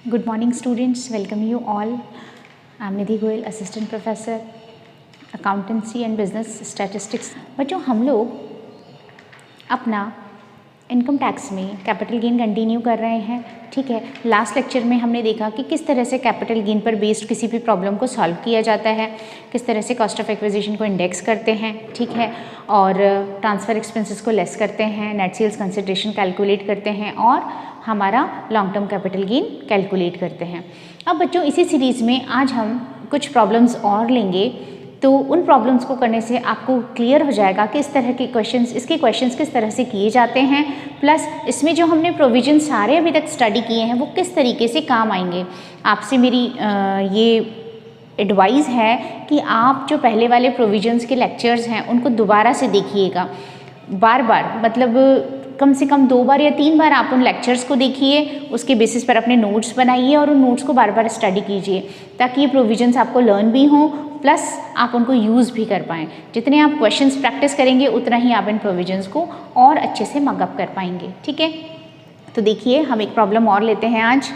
Good morning students, welcome you all. I am Nidhi Goyal, Assistant Professor, Accountancy and Business Statistics. बच्चों हम लोग अपना income tax में capital gain continue कर रहे हैं, ठीक है। लास्ट लेक्चर में हमने देखा कि किस तरह से कैपिटल गेन पर बेस्ड किसी भी प्रॉब्लम को सॉल्व किया जाता है, किस तरह से कॉस्ट ऑफ एक्विजिशन को इंडेक्स करते हैं, ठीक है, और ट्रांसफ़र एक्सपेंसेस को लेस करते हैं, नेट सेल्स कंसिडरेशन कैलकुलेट करते हैं और हमारा long term capital gain calculate करते हैं। अब बच्चों इसी सीरीज़ में आज हम कुछ प्रॉब्लम्स और लेंगे, तो उन प्रॉब्लम्स को करने से आपको क्लियर हो जाएगा कि इस तरह के इसके क्वेश्चंस किस तरह से किए जाते हैं, प्लस इसमें जो हमने प्रोविजन सारे अभी तक स्टडी किए हैं वो किस तरीके से काम आएंगे। आपसे मेरी ये एडवाइस है कि आप जो पहले वाले प्रोविजंस के लेक्चर्स हैं उनको दोबारा से देखिएगा, बार बार, मतलब कम से कम 2 बार या 3 बार आप उन लेक्चर्स को देखिए, उसके बेसिस पर अपने नोट्स बनाइए और उन नोट्स को बार बार स्टडी कीजिए ताकि ये प्रोविजंस आपको लर्न भी हों प्लस आप उनको यूज़ भी कर पाएँ। जितने आप क्वेश्चंस प्रैक्टिस करेंगे उतना ही आप इन प्रोविजंस को और अच्छे से मगअप कर पाएंगे, ठीक है। तो देखिए हम एक प्रॉब्लम और लेते हैं आज।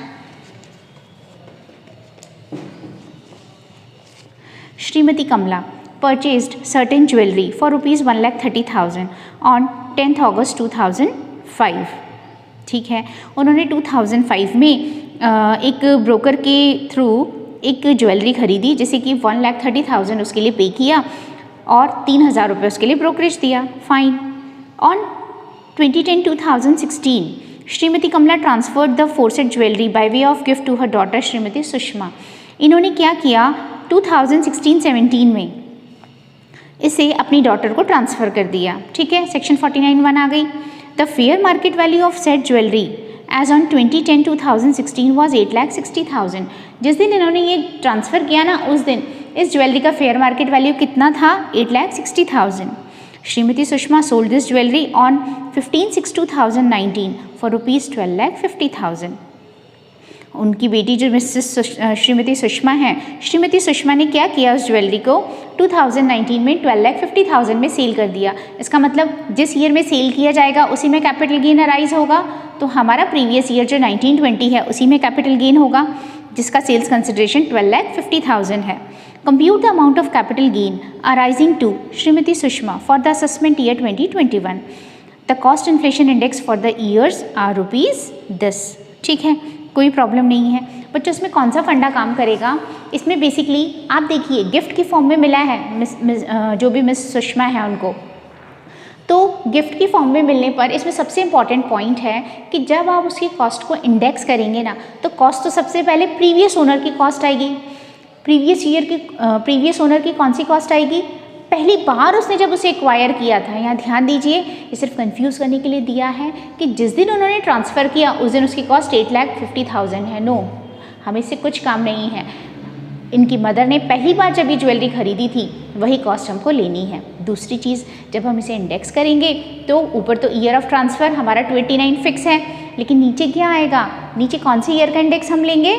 श्रीमती कमला purchased certain jewelry for rupees 1,30,000 on 10th August 2005, ठीक है। उन्होंने 2005 में एक ब्रोकर के थ्रू एक ज्वेलरी खरीदी जिसे कि 1,30,000 उसके लिए पे किया और 3,000 रुपये उसके लिए ब्रोकरेज दिया, fine. On 2010-2016 Shrimati Kamla transferred the foresaid jewellery by way of gift to her daughter Shrimati Sushma. इन्होंने क्या किया, 2016-17 में इसे अपनी डॉटर को ट्रांसफ़र कर दिया, ठीक है। सेक्शन 49(1) आ गई। The fair market value of set jewellery as on 2010-2016 was 8,60,000। जिस दिन इन्होंने ये ट्रांसफ़र किया ना, उस दिन इस ज्वेलरी का फेयर मार्केट वैल्यू कितना था, 8,60,000। Shrimati Sushma sold this jewellery on 15/6/2019 for rupees 12,50,000। उनकी बेटी जो श्रीमती सुषमा हैं, श्रीमती सुषमा ने क्या किया, उस ज्वेलरी को 2019 में 12,50,000 में सेल कर दिया। इसका मतलब जिस ईयर में सेल किया जाएगा उसी में कैपिटल गेन अराइज होगा, तो हमारा प्रीवियस ईयर जो 1920 है उसी में कैपिटल गेन होगा जिसका सेल्स कंसिडरेशन 12,50,000 है। Compute the amount of capital gain arising to Shrimati Sushma for the assessment year 2021। The cost inflation index for the years are rupees 10, ठीक है, कोई प्रॉब्लम नहीं है। बच्चों इसमें कौन सा फंडा काम करेगा, इसमें बेसिकली आप देखिए गिफ्ट की फॉर्म में मिला है जो भी मिस सुषमा है उनको, तो गिफ्ट की फॉर्म में मिलने पर इसमें सबसे इम्पॉर्टेंट पॉइंट है कि जब आप उसकी कॉस्ट को इंडेक्स करेंगे ना, तो कॉस्ट तो सबसे पहले प्रीवियस ओनर की कॉस्ट आएगी। प्रीवियस ओनर की कौन सी कॉस्ट आएगी, पहली बार उसने जब उसे एक्वायर किया था। यहाँ ध्यान दीजिए, ये सिर्फ कंफ्यूज करने के लिए दिया है कि जिस दिन उन्होंने ट्रांसफ़र किया उस दिन उसकी कॉस्ट 8,50,000 है। नो, हमें इससे कुछ काम नहीं है। इनकी मदर ने पहली बार जब ये ज्वेलरी खरीदी थी वही कॉस्ट हमको लेनी है। दूसरी चीज़, जब हम इसे इंडेक्स करेंगे तो ऊपर तो ईयर ऑफ ट्रांसफ़र हमारा 29 फिक्स है, लेकिन नीचे क्या आएगा, नीचे कौन से ईयर का इंडेक्स हम लेंगे,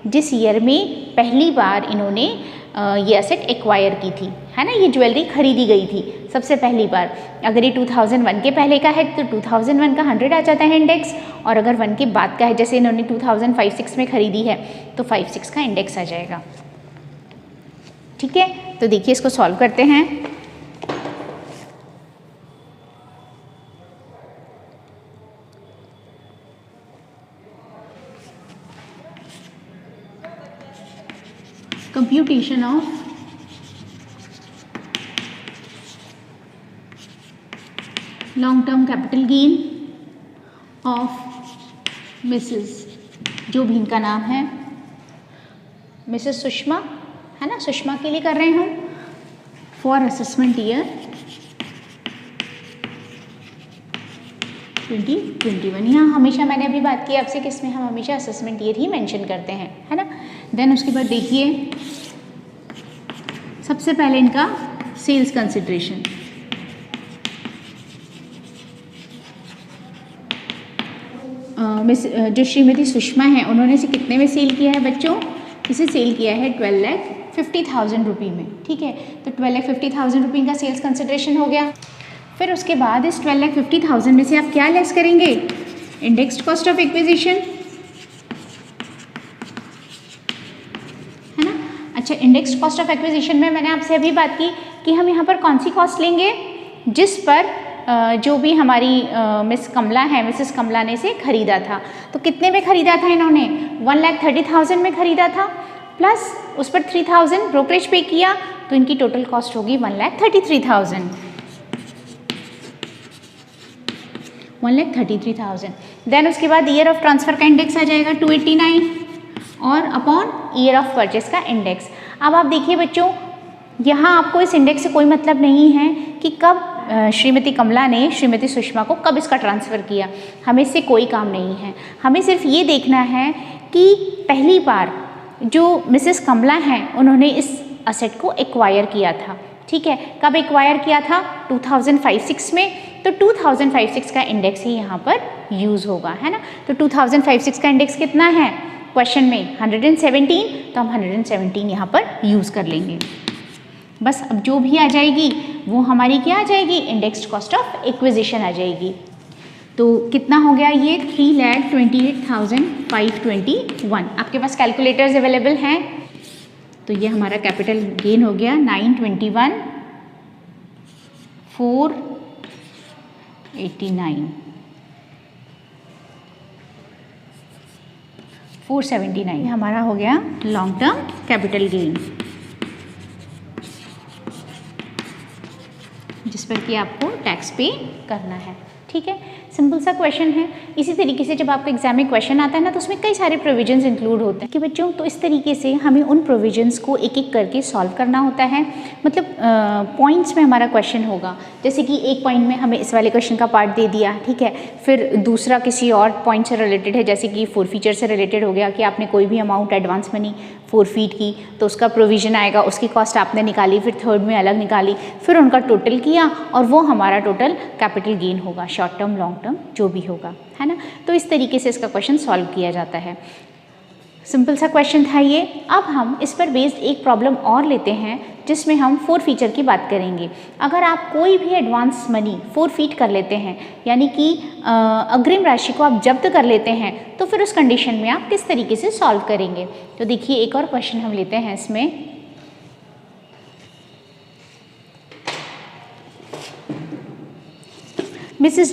जिस ईयर में पहली बार इन्होंने ये एसेट एक्वायर की थी, है ना, ये ज्वेलरी खरीदी गई थी सबसे पहली बार। अगर ये 2001 के पहले का है तो 2001 का 100 आ जाता है इंडेक्स, और अगर 1 के बाद का है, जैसे इन्होंने 2005-06 में खरीदी है तो 5-6 का इंडेक्स आ जाएगा, ठीक है। तो देखिए इसको सॉल्व करते हैं। Computation of long term capital gain of Mrs, जो भी इनका नाम है, मिसेस सुषमा, है ना, सुषमा के लिए कर रहे हैं हम, फॉर असेसमेंट ईयर 2021। यहाँ हमेशा मैंने अभी बात की आपसे कि इसमें हम हमेशा असेसमेंट ईयर ही मेंशन करते हैं, है ना। देन उसके बाद देखिए सबसे पहले इनका सेल्स कंसिडरेशन, जो श्रीमती सुषमा है उन्होंने इसे कितने में सेल किया है बच्चों, इसे सेल किया है 12,50,000 रुपये में, ठीक है। तो 12,50,000 रुपये का सेल्स कंसिडरेशन हो गया। फिर उसके बाद इस 12,50,000 में से आप क्या लेस करेंगे, इंडेक्स्ड कॉस्ट ऑफ एक्विजिशन, अच्छा, इंडेक्स कॉस्ट ऑफ एक्विजिशन में मैंने आपसे अभी बात की कि हम यहाँ पर कौन सी कॉस्ट लेंगे, जिस पर जो भी हमारी मिसेस कमला ने इसे खरीदा था। तो कितने में खरीदा था इन्होंने, 1,30,000 में खरीदा था, प्लस उस पर 3,000 ब्रोकरेज पे किया, तो इनकी टोटल कॉस्ट होगी 1,33,000। 1,33,000। देन उसके बाद ईयर ऑफ ट्रांसफ़र का इंडेक्स आ जाएगा 289 और अपॉन ईयर ऑफ परचेस का इंडेक्स। अब आप देखिए बच्चों, यहाँ आपको इस इंडेक्स से कोई मतलब नहीं है कि कब श्रीमती कमला ने श्रीमती सुषमा को कब इसका ट्रांसफ़र किया, हमें इससे कोई काम नहीं है। हमें सिर्फ ये देखना है कि पहली बार जो मिसेस कमला हैं उन्होंने इस असेट को एक्वायर किया था, ठीक है। कब एक्वायर किया था, 2005-06 में। तो 2005-06 का इंडेक्स ही यहाँ पर यूज़ होगा, है ना। तो 2005-06 का इंडेक्स कितना है क्वेश्चन में, 117, तो हम 117 यहाँ पर यूज़ कर लेंगे। बस अब जो भी आ जाएगी वो हमारी क्या आ जाएगी, इंडेक्स्ड कॉस्ट ऑफ एक्विजिशन आ जाएगी। तो कितना हो गया ये, 3,28,521। आपके पास कैलकुलेटर्स अवेलेबल हैं, तो ये हमारा कैपिटल गेन हो गया 921,489, 479 हमारा हो गया लॉन्ग टर्म कैपिटल गेन, जिस पर कि आपको टैक्स पे करना है, ठीक है। सिंपल सा क्वेश्चन है। इसी तरीके से जब आपको एग्जाम में क्वेश्चन आता है ना, तो उसमें कई सारे प्रोविजंस इंक्लूड होते हैं कि बच्चों, तो इस तरीके से हमें उन प्रोविजंस को एक एक करके सॉल्व करना होता है। मतलब पॉइंट्स में हमारा क्वेश्चन होगा, जैसे कि एक पॉइंट में हमें इस वाले क्वेश्चन का पार्ट दे दिया, ठीक है, फिर दूसरा किसी और पॉइंट से रिलेटेड है, जैसे कि फोरफीचर से रिलेटेड हो गया कि आपने कोई भी अमाउंट एडवांस मनी फोरफीट की तो उसका प्रोविज़न आएगा, उसकी कॉस्ट आपने निकाली, फिर थर्ड में अलग निकाली, फिर उनका टोटल किया और वो हमारा टोटल कैपिटल गेन होगा, शॉर्ट टर्म लॉन्ग टर्म जो भी होगा, है ना। तो इस तरीके से इसका क्वेश्चन सॉल्व किया जाता है। सिंपल सा क्वेश्चन था ये। अब हम इस पर बेस्ड एक प्रॉब्लम और लेते हैं जिसमें हम फोरफीचर की बात करेंगे। अगर आप कोई भी एडवांस मनी फोरफीट कर लेते हैं, यानी कि अग्रिम राशि को आप जब्त कर लेते हैं, तो फिर उस कंडीशन में आप किस तरीके से सॉल्व करेंगे। तो देखिए एक और क्वेश्चन हम लेते हैं इसमें। Mrs.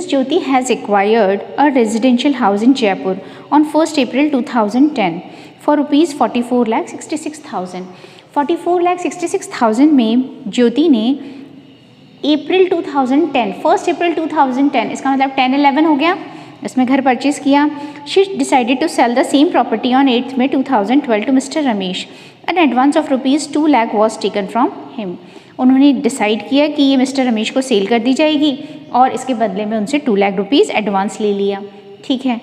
Jyoti has acquired a residential house in Jaipur on 1st April 2010 for rupees 44,66,000। 44,66,000 में ज्योति ने अप्रैल 2010, 1 अप्रैल 2010, इसका मतलब 10-11 हो गया, इसमें घर परचेज किया। She decided to sell the same property on 8 May 2012 to mister Ramesh. An advance of rupees 2 lakh was taken from him. उन्होंने डिसाइड किया कि ये मिस्टर रमेश को सेल कर दी जाएगी और इसके बदले में उनसे 2 लाख रुपीज़ एडवांस ले लिया, ठीक है।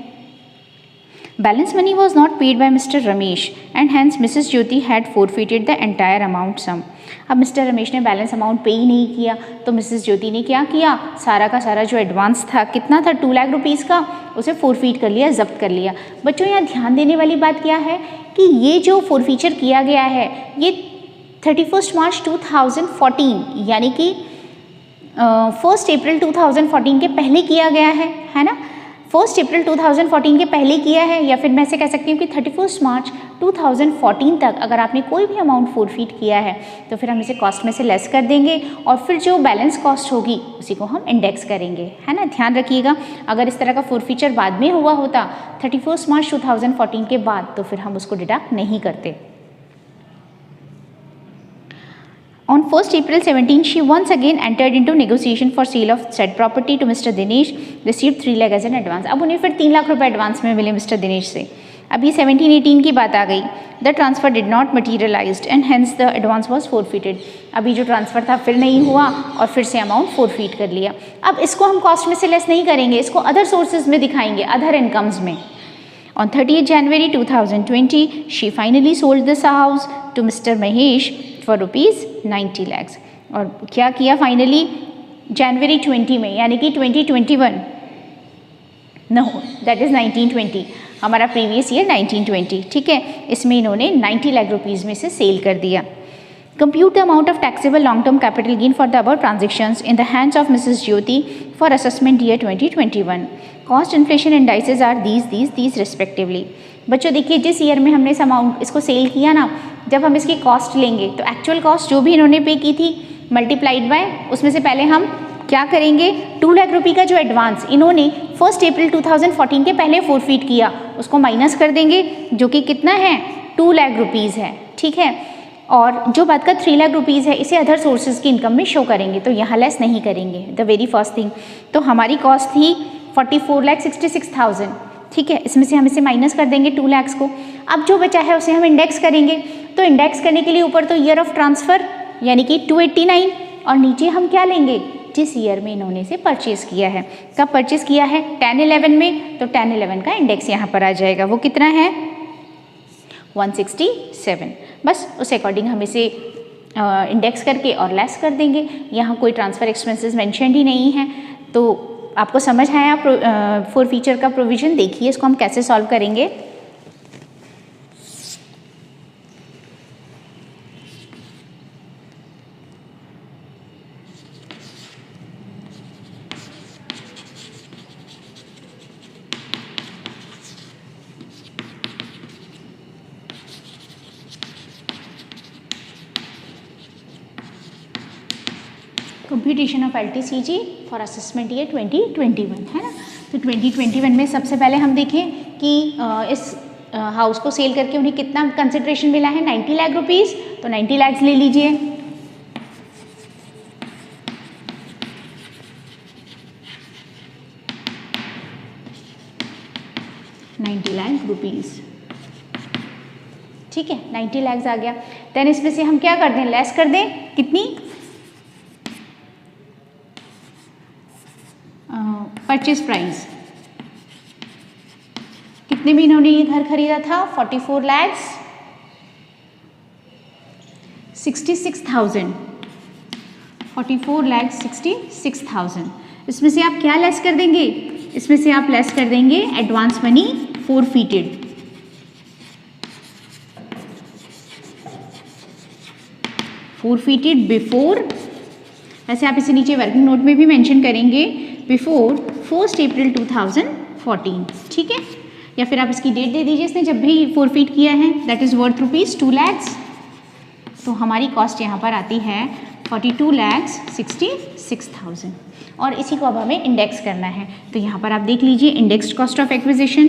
Balance money was not paid by Mr Ramesh and hence Mrs Jyoti had forfeited the entire amount sum. अब मिस्टर रमेश ने बैलेंस अमाउंट पे ही नहीं किया, तो मिसेस ज्योति ने क्या किया, सारा का सारा जो एडवांस था, कितना था, 2 लाख रुपीज़ का, उसे फोरफीट कर लिया, जब्त कर लिया। बच्चों यहाँ ध्यान देने वाली बात क्या है कि ये जो फोरफीचर किया गया है ये 31 मार्च 2014 यानी कि 1 अप्रैल 2014 के पहले किया गया है ना। 1 अप्रैल 2014 के पहले किया है, या फिर मैं से कह सकती हूँ कि 31 मार्च 2014 तक अगर आपने कोई भी अमाउंट फोरफीट किया है तो फिर हम इसे कॉस्ट में से लेस कर देंगे और फिर जो बैलेंस कॉस्ट होगी उसी को हम इंडेक्स करेंगे, है ना। ध्यान रखिएगा, अगर इस तरह का फोरफीचर बाद में हुआ होता 31 मार्च 2014 के बाद, तो फिर हम उसको डिडक्ट नहीं करते। On 1st April 17, she once again entered into negotiation for sale of said property to Mr. Dinesh, received 3 lakh as an advance। अब उन्हें फिर 3 लाख रुपए एडवांस में मिले मिस्टर दिनेश से। अब ये 17-18 की बात आ गई। The transfer did not materialised and hence the advance was forfeited. अभी जो ट्रांसफर था फिर नहीं हुआ और फिर से अमाउंट फोरफीट कर लिया। अब इसको हम कॉस्ट में से लेस नहीं करेंगे, इसको अदर सोर्सेज में दिखाएंगे, अदर इनकम्स में। On 30th January 2020, she finally sold this house to Mr. Mahesh for rupees 90 lakhs। और क्या किया फाइनली जनवरी 20 में, यानी कि 2021, नो दैट इज़ 1920, हमारा प्रीवियस ईयर 1920, ठीक है। इसमें इन्होंने 90 लाख रुपीज़ में से सेल कर दिया। Compute the amount of taxable long-term capital gain for the above transactions in the hands of Mrs. Jyoti for assessment year 2021। Cost inflation indices are these respectively. बच्चों देखिए जिस ईयर में हमने इस अमाउंट इसको सेल किया ना, जब हम इसकी कॉस्ट लेंगे तो एक्चुअल कॉस्ट जो भी इन्होंने पे की थी मल्टीप्लाइड बाय उसमें से पहले हम क्या करेंगे, 2 लाख रुपये का जो एडवांस इन्होंने 1 अप्रैल 2014 के पहले फोरफीट किया उसको माइनस कर देंगे, जो कि कितना है 2 लाख रुपीज़ है, ठीक है। और जो बात का 3 लाख रुपीज़ है इसे अदर सोर्सेज की इनकम में शो करेंगे, तो यहाँ लेस नहीं करेंगे द वेरी फर्स्ट थिंग। तो हमारी कॉस्ट थी 44,66,000, ठीक है। इसमें से हम इसे माइनस कर देंगे 2 लाख को। अब जो बचा है उसे हम इंडेक्स करेंगे, तो इंडेक्स करने के लिए ऊपर तो ईयर ऑफ ट्रांसफ़र यानी कि 289 और नीचे हम क्या लेंगे, जिस ईयर में इन्होंने इसे परचेज़ किया है। कब परचेज़ किया है 10-11 में, तो 10-11 का इंडेक्स यहाँ पर आ जाएगा, वो कितना है 167। बस उस अकॉर्डिंग हम इसे इंडेक्स करके और लेस कर देंगे। यहाँ कोई ट्रांसफ़र एक्सपेंसेस मेंशन्ड ही नहीं है, तो आपको समझ आया फोर फीचर का प्रोविज़न। देखिए इसको हम कैसे सॉल्व करेंगे। Computation of LTCG for assessment year 2021 है ना। तो 2021 में सबसे पहले हम देखें कि इस हाउस को सेल करके उन्हें कितना कंसिडरेशन मिला है, 90 लाख रुपीज़। तो 90 लाख ले लीजिए। ₹90 लाख, ठीक है, 90 लाख आ गया। देन इसमें से हम क्या कर दें, लेस कर दें, कितनी परचेज प्राइस, कितने में इन्होंने ये घर खरीदा था 44,66,000, 44,66,000। इसमें से आप क्या लेस कर देंगे, इसमें से आप लेस कर देंगे एडवांस मनी फोरफीटेड, फोरफीटेड बिफोर, ऐसे आप इसे नीचे वर्किंग नोट में भी मेंशन करेंगे, बिफोर 1 अप्रैल 2014, ठीक है। या फिर आप इसकी डेट दे दीजिए इसने जब भी फोरफीट किया है, दैट इज़ वर्थ ₹2 लाख। तो हमारी कॉस्ट यहाँ पर आती है 42,66,000 और इसी को अब हमें इंडेक्स करना है। तो यहाँ पर आप देख लीजिए indexed cost of acquisition,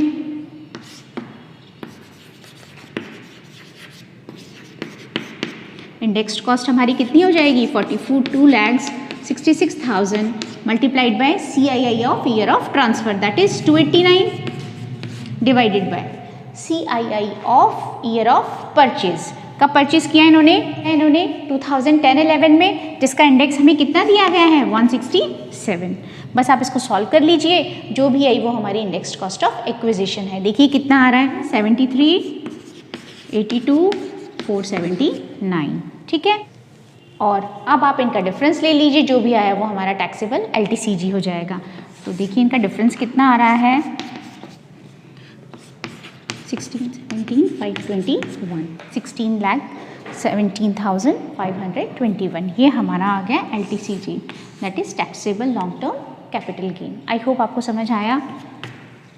indexed cost हमारी कितनी हो जाएगी 42,66,000 multiplied by CII of year of transfer, that is 289 divided by CII of year of purchase. कब परचेज किया इन्होंने 2010-11 में, जिसका इंडेक्स हमें कितना दिया गया है 167। बस आप इसको सॉल्व कर लीजिए, जो भी आई वो हमारी इंडेक्स्ड कॉस्ट ऑफ एक्विजिशन है। देखिए कितना आ रहा है 73, 82, 479, ठीक है। और अब आप इनका डिफरेंस ले लीजिए, जो भी आया वो हमारा टैक्सेबल LTCG हो जाएगा। तो देखिए इनका डिफरेंस कितना आ रहा है 16,17,521, ये हमारा आ गया LTCG, that is taxable long term capital gain. I hope आपको समझ आया।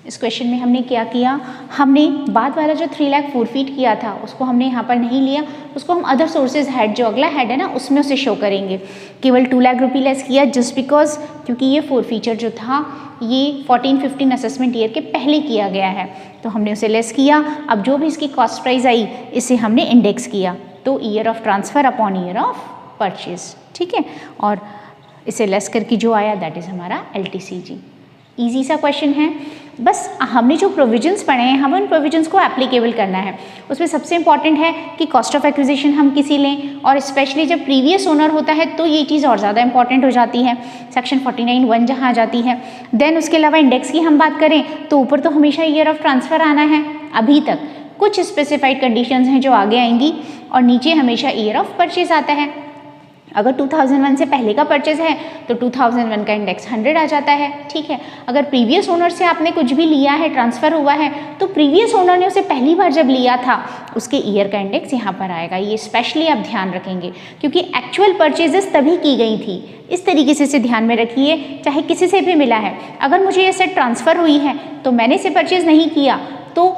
इस क्वेश्चन में हमने क्या किया, हमने बाद वाला जो 3 लाख फोरफीट किया था उसको हमने यहाँ पर नहीं लिया, उसको हम अदर सोर्सेज हेड जो अगला हेड है ना उसमें उसे शो करेंगे। केवल 2 लाख रुपये लेस किया जस्ट बिकॉज क्योंकि ये फोरफीचर जो था ये 14-15 असेसमेंट ईयर के पहले किया गया है, तो हमने उसे लेस किया। अब जो भी इसकी कॉस्ट प्राइस आई इसे हमने इंडेक्स किया, तो year of transfer upon year of purchase, ठीक है। और इसे लेस करके जो आया दैट इज़ हमारा LTCG। ईजी सा क्वेश्चन है। बस हमने जो प्रोविजंस पढ़े हैं हमें उन प्रोविजंस को एप्लीकेबल करना है। उसमें सबसे इंपॉर्टेंट है कि कॉस्ट ऑफ एक्विजिशन हम किसी लें, और स्पेशली जब प्रीवियस ओनर होता है तो ये चीज़ और ज़्यादा इंपॉर्टेंट हो जाती है, सेक्शन 49(1) जहाँ आ जाती है। देन उसके अलावा इंडेक्स की हम बात करें तो ऊपर तो हमेशा ईयर ऑफ ट्रांसफ़र आना है अभी तक, कुछ स्पेसिफाइड कंडीशंस हैं जो आगे आएंगी, और नीचे हमेशा ईयर ऑफ परचेज आता है। अगर 2001 से पहले का परचेज है तो 2001 का इंडेक्स 100 आ जाता है, ठीक है। अगर प्रीवियस ओनर से आपने कुछ भी लिया है, ट्रांसफ़र हुआ है, तो प्रीवियस ओनर ने उसे पहली बार जब लिया था उसके ईयर का इंडेक्स यहाँ पर आएगा। ये स्पेशली आप ध्यान रखेंगे क्योंकि एक्चुअल परचेजेस तभी की गई थी। इस तरीके से इसे ध्यान में रखिए, चाहे किसी से भी मिला है, अगर मुझे ये सेट ट्रांसफ़र हुई है तो मैंने इसे परचेज़ नहीं किया तो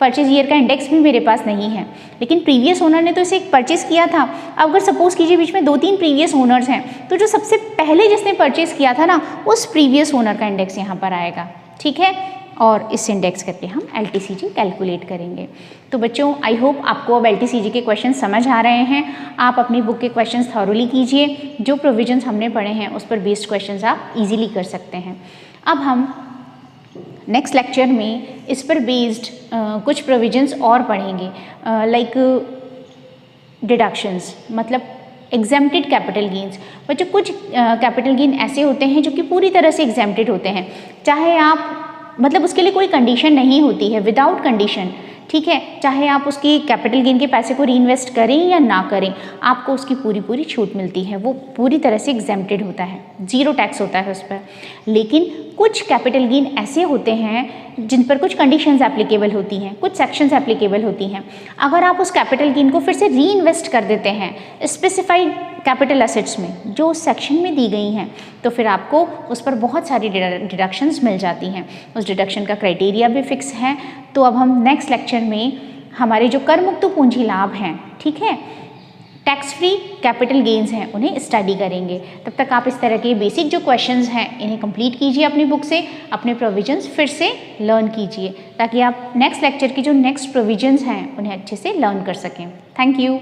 परचेज ईयर का इंडेक्स भी मेरे पास नहीं है, लेकिन प्रीवियस ओनर ने तो इसे परचेज किया था। अब अगर सपोज कीजिए बीच में 2-3 प्रीवियस ओनर्स हैं तो जो सबसे पहले जिसने परचेज किया था ना उस प्रीवियस ओनर का इंडेक्स यहाँ पर आएगा, ठीक है। और इस इंडेक्स करके हम LTCG कैलकुलेट करेंगे। तो बच्चों आई होप आपको अब LTCG के क्वेश्चन समझ आ रहे हैं। आप अपनी बुक के क्वेश्चन थॉरोली कीजिए, जो प्रोविजंस हमने पढ़े हैं उस पर बेस्ड क्वेश्चन आप ईजिली कर सकते हैं। अब हम नेक्स्ट लेक्चर में इस पर बेस्ड कुछ प्रोविजंस और पढ़ेंगे, लाइक डिडक्शंस, मतलब एग्जेम्प्टेड कैपिटल गेन्स। बच्चों कुछ कैपिटल गेन ऐसे होते हैं जो कि पूरी तरह से एग्जेम्प्टेड होते हैं, चाहे आप मतलब उसके लिए कोई कंडीशन नहीं होती है, विदाउट कंडीशन, ठीक है। चाहे आप उसकी कैपिटल गेन के पैसे को रीइन्वेस्ट करें या ना करें, आपको उसकी पूरी छूट मिलती है, वो पूरी तरह से एग्जेम्प्टेड होता है, जीरो टैक्स होता है उस पर। लेकिन कुछ कैपिटल गेन ऐसे होते हैं जिन पर कुछ कंडीशंस एप्लीकेबल होती हैं, कुछ सेक्शंस एप्लीकेबल होती हैं। अगर आप उस कैपिटल गेन को फिर से रीइन्वेस्ट कर देते हैं स्पेसिफाइड कैपिटल एसेट्स में जो उस सेक्शन में दी गई हैं, तो फिर आपको उस पर बहुत सारी डिडक्शंस मिल जाती हैं। उस डिडक्शन का क्राइटेरिया भी फिक्स है। तो अब हम नेक्स्ट लेक्चर में हमारे जो कर मुक्त पूंजी लाभ हैं, ठीक है, टैक्स फ्री कैपिटल गेन्स हैं, उन्हें स्टडी करेंगे। तब तक आप इस तरह के बेसिक जो क्वेश्चंस हैं इन्हें कंप्लीट कीजिए अपनी बुक से, अपने प्रोविजंस फिर से लर्न कीजिए ताकि आप नेक्स्ट लेक्चर की जो नेक्स्ट प्रोविजंस हैं उन्हें अच्छे से लर्न कर सकें। Thank you.